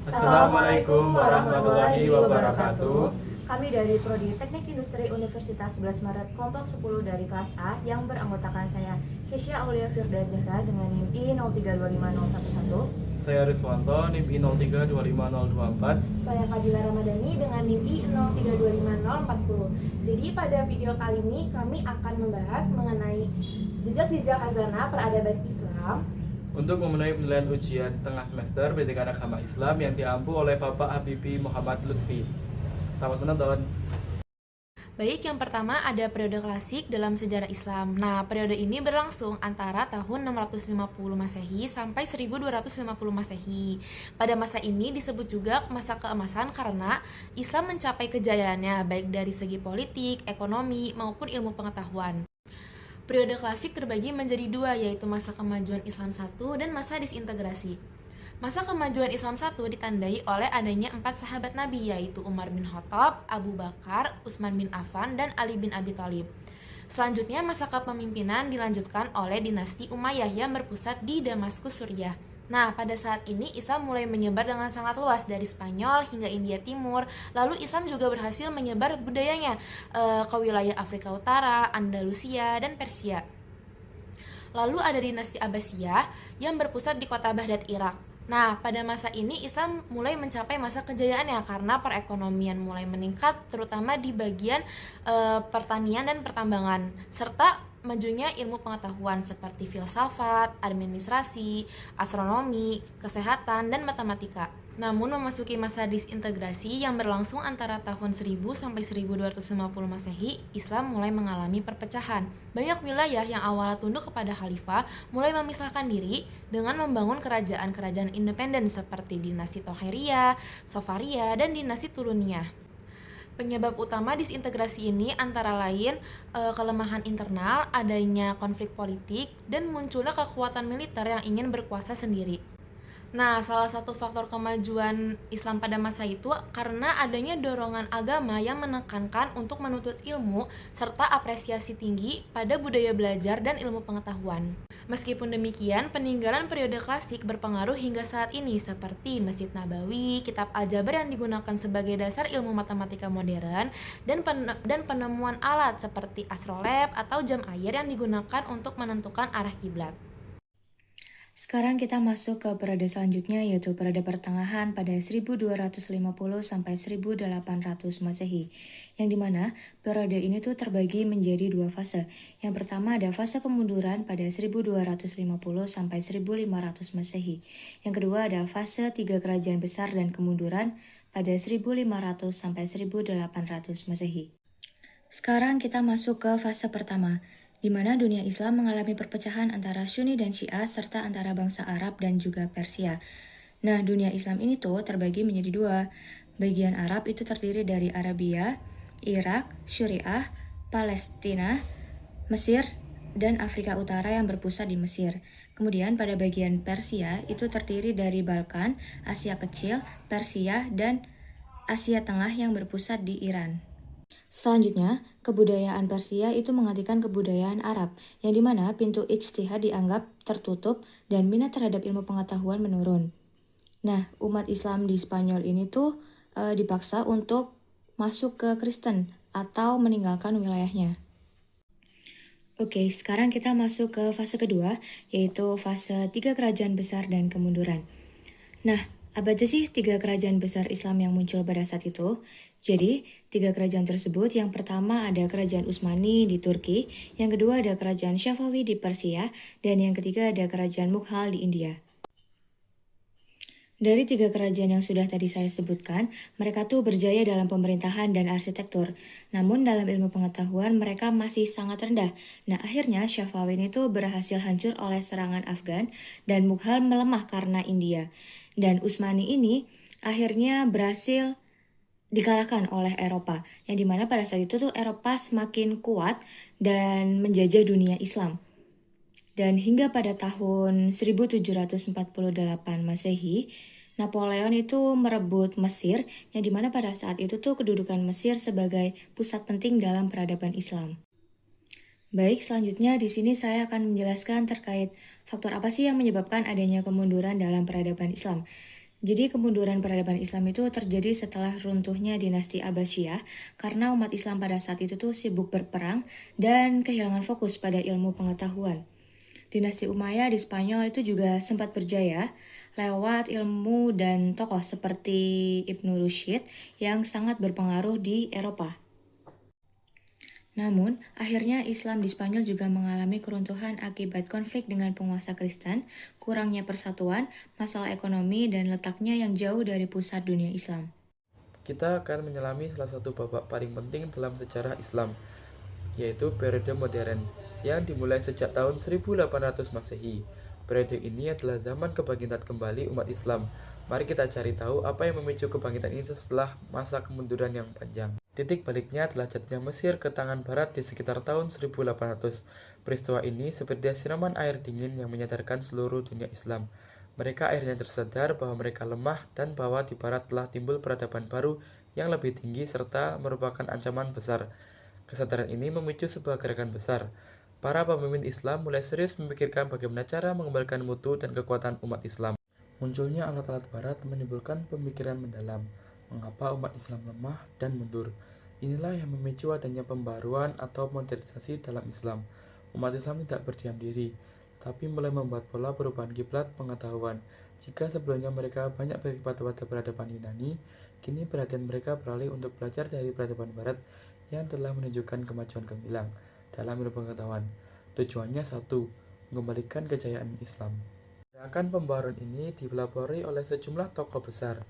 Assalamualaikum warahmatullahi wabarakatuh. Kami dari Prodi Teknik Industri Universitas 11 Maret kelompok 10 dari kelas A yang beranggotakan saya Kesya Aulia Firda Zahra dengan NIM I0325011. Saya Riswanto, NIM I0325024. Saya Fadila Ramadhani dengan NIM I0325040. Jadi pada video kali ini kami akan membahas mengenai jejak-jejak khazanah peradaban Islam Untuk memenuhi penilaian ujian tengah semester Pendidikan Agama Islam yang diampu oleh Bapak Habibie Muhammad Lutfi. Selamat menonton. Baik, yang pertama ada periode klasik dalam sejarah Islam. Nah, periode ini berlangsung antara tahun 650 Masehi sampai 1250 Masehi. Pada masa ini disebut juga masa keemasan karena Islam mencapai kejayaannya baik dari segi politik, ekonomi, maupun ilmu pengetahuan. Periode klasik terbagi menjadi dua, yaitu masa kemajuan Islam 1 dan masa disintegrasi. Masa kemajuan Islam 1 ditandai oleh adanya 4 sahabat Nabi, yaitu Umar bin Khattab, Abu Bakar, Utsman bin Affan, dan Ali bin Abi Thalib. Selanjutnya, masa kepemimpinan dilanjutkan oleh dinasti Umayyah yang berpusat di Damaskus, Suriah. Nah, pada saat ini Islam mulai menyebar dengan sangat luas dari Spanyol hingga India Timur. Lalu Islam juga berhasil menyebar budayanya ke wilayah Afrika Utara, Andalusia, dan Persia. Lalu ada dinasti Abbasiyah yang berpusat di kota Baghdad, Irak. Nah, pada masa ini Islam mulai mencapai masa kejayaannya karena perekonomian mulai meningkat, terutama di bagian pertanian dan pertambangan, serta majunya ilmu pengetahuan seperti filsafat, administrasi, astronomi, kesehatan, dan matematika. Namun memasuki masa disintegrasi yang berlangsung antara tahun 1000 sampai 1250 Masehi, Islam mulai mengalami perpecahan. Banyak wilayah yang awalnya tunduk kepada khalifah mulai memisahkan diri dengan membangun kerajaan-kerajaan independen seperti dinasti Toheriyah, Safaria, dan dinasti Turuniyah. Penyebab utama disintegrasi ini antara lain kelemahan internal, adanya konflik politik, dan munculnya kekuatan militer yang ingin berkuasa sendiri. Nah, salah satu faktor kemajuan Islam pada masa itu karena adanya dorongan agama yang menekankan untuk menuntut ilmu serta apresiasi tinggi pada budaya belajar dan ilmu pengetahuan. Meskipun demikian, peninggalan periode klasik berpengaruh hingga saat ini seperti Masjid Nabawi, kitab Al-Jabar yang digunakan sebagai dasar ilmu matematika modern, dan penemuan alat seperti astrolabe atau jam air yang digunakan untuk menentukan arah kiblat. Sekarang kita masuk ke periode selanjutnya, yaitu periode pertengahan pada 1250 sampai 1800 Masehi, yang dimana periode ini tuh terbagi menjadi dua fase. Yang pertama ada fase kemunduran pada 1250 sampai 1500 Masehi. Yang kedua ada fase tiga kerajaan besar dan kemunduran pada 1500 sampai 1800 Masehi. Sekarang kita masuk ke fase pertama, di mana dunia Islam mengalami perpecahan antara Sunni dan Syiah serta antara bangsa Arab dan juga Persia. Nah, dunia Islam ini tuh terbagi menjadi dua. Bagian Arab itu terdiri dari Arabia, Irak, Syuriah, Palestina, Mesir, dan Afrika Utara yang berpusat di Mesir. Kemudian pada bagian Persia itu terdiri dari Balkan, Asia Kecil, Persia, dan Asia Tengah yang berpusat di Iran. Selanjutnya, kebudayaan Persia itu menggantikan kebudayaan Arab, yang dimana pintu ijtihad dianggap tertutup dan minat terhadap ilmu pengetahuan menurun. Nah, umat Islam di Spanyol ini tuh dipaksa untuk masuk ke Kristen atau meninggalkan wilayahnya. Oke, sekarang kita masuk ke fase kedua, yaitu fase tiga kerajaan besar dan kemunduran. Nah, apa aja sih tiga kerajaan besar Islam yang muncul pada saat itu? Jadi, tiga kerajaan tersebut, yang pertama ada kerajaan Utsmani di Turki, yang kedua ada kerajaan Syafawi di Persia, dan yang ketiga ada kerajaan Mughal di India. Dari tiga kerajaan yang sudah tadi saya sebutkan, mereka tuh berjaya dalam pemerintahan dan arsitektur. Namun dalam ilmu pengetahuan mereka masih sangat rendah. Nah, akhirnya Syafawi itu berhasil hancur oleh serangan Afgan dan Mughal melemah karena India. Dan Utsmani ini akhirnya berhasil dikalahkan oleh Eropa, yang dimana pada saat itu tuh Eropa semakin kuat dan menjajah dunia Islam. Dan hingga pada tahun 1748 Masehi, Napoleon itu merebut Mesir, yang dimana pada saat itu tuh kedudukan Mesir sebagai pusat penting dalam peradaban Islam. Baik, selanjutnya di sini saya akan menjelaskan terkait faktor apa sih yang menyebabkan adanya kemunduran dalam peradaban Islam. Jadi kemunduran peradaban Islam itu terjadi setelah runtuhnya dinasti Abbasiyah karena umat Islam pada saat itu tuh sibuk berperang dan kehilangan fokus pada ilmu pengetahuan. Dinasti Umayyah di Spanyol itu juga sempat berjaya lewat ilmu dan tokoh seperti Ibnu Rushd yang sangat berpengaruh di Eropa. Namun, akhirnya Islam di Spanyol juga mengalami keruntuhan akibat konflik dengan penguasa Kristen, kurangnya persatuan, masalah ekonomi, dan letaknya yang jauh dari pusat dunia Islam. Kita akan menyelami salah satu babak paling penting dalam sejarah Islam, yaitu periode modern, yang dimulai sejak tahun 1800 Masehi. Periode ini adalah zaman kebangkitan kembali umat Islam. Mari kita cari tahu apa yang memicu kebangkitan ini setelah masa kemunduran yang panjang. Titik baliknya adalah jatuhnya Mesir ke tangan Barat di sekitar tahun 1800. Peristiwa ini seperti siraman air dingin yang menyadarkan seluruh dunia Islam. Mereka akhirnya tersadar bahwa mereka lemah dan bahwa di Barat telah timbul peradaban baru yang lebih tinggi serta merupakan ancaman besar. Kesadaran ini memicu sebuah gerakan besar. Para pemimpin Islam mulai serius memikirkan bagaimana cara mengembalikan mutu dan kekuatan umat Islam. Munculnya alat-alat Barat menimbulkan pemikiran mendalam. Mengapa umat Islam lemah dan mundur? Inilah yang memicu adanya pembaruan atau modernisasi dalam Islam. Umat Islam tidak berdiam diri, tapi mulai membuat pola perubahan kiblat pengetahuan. Jika sebelumnya mereka banyak berkiblat pada peradaban Yunani, kini perhatian mereka beralih untuk belajar dari peradaban Barat yang telah menunjukkan kemajuan gemilang dalam ilmu pengetahuan. Tujuannya satu, mengembalikan kejayaan Islam. Gerakan pembaruan ini dipelopori oleh sejumlah tokoh besar.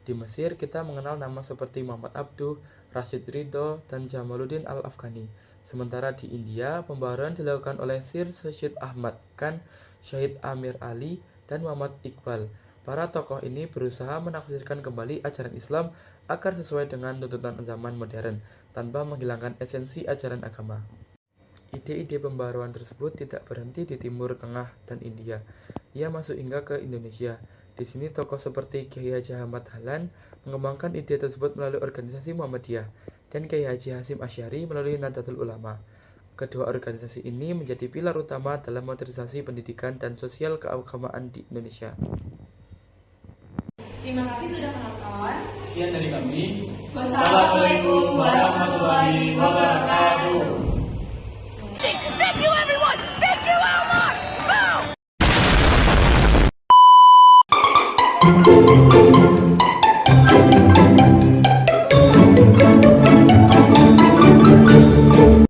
Di Mesir, kita mengenal nama seperti Muhammad Abduh, Rashid Ridho, dan Jamaluddin Al-Afghani. Sementara di India, pembaruan dilakukan oleh Sir Syed Ahmad Khan, Syahid Amir Ali, dan Muhammad Iqbal. Para tokoh ini berusaha menafsirkan kembali ajaran Islam agar sesuai dengan tuntutan zaman modern, tanpa menghilangkan esensi ajaran agama. Ide-ide pembaruan tersebut tidak berhenti di Timur Tengah dan India. Ia masuk hingga ke Indonesia. Di sini tokoh seperti Kiai Haji Ahmad Dahlan mengembangkan ide tersebut melalui organisasi Muhammadiyah dan Kiai Haji Hasyim Asy'ari melalui Nahdlatul Ulama. Kedua organisasi ini menjadi pilar utama dalam modernisasi pendidikan dan sosial keagamaan di Indonesia. Terima kasih sudah menonton. Sekian dari kami. Wassalamualaikum warahmatullahi wabarakatuh.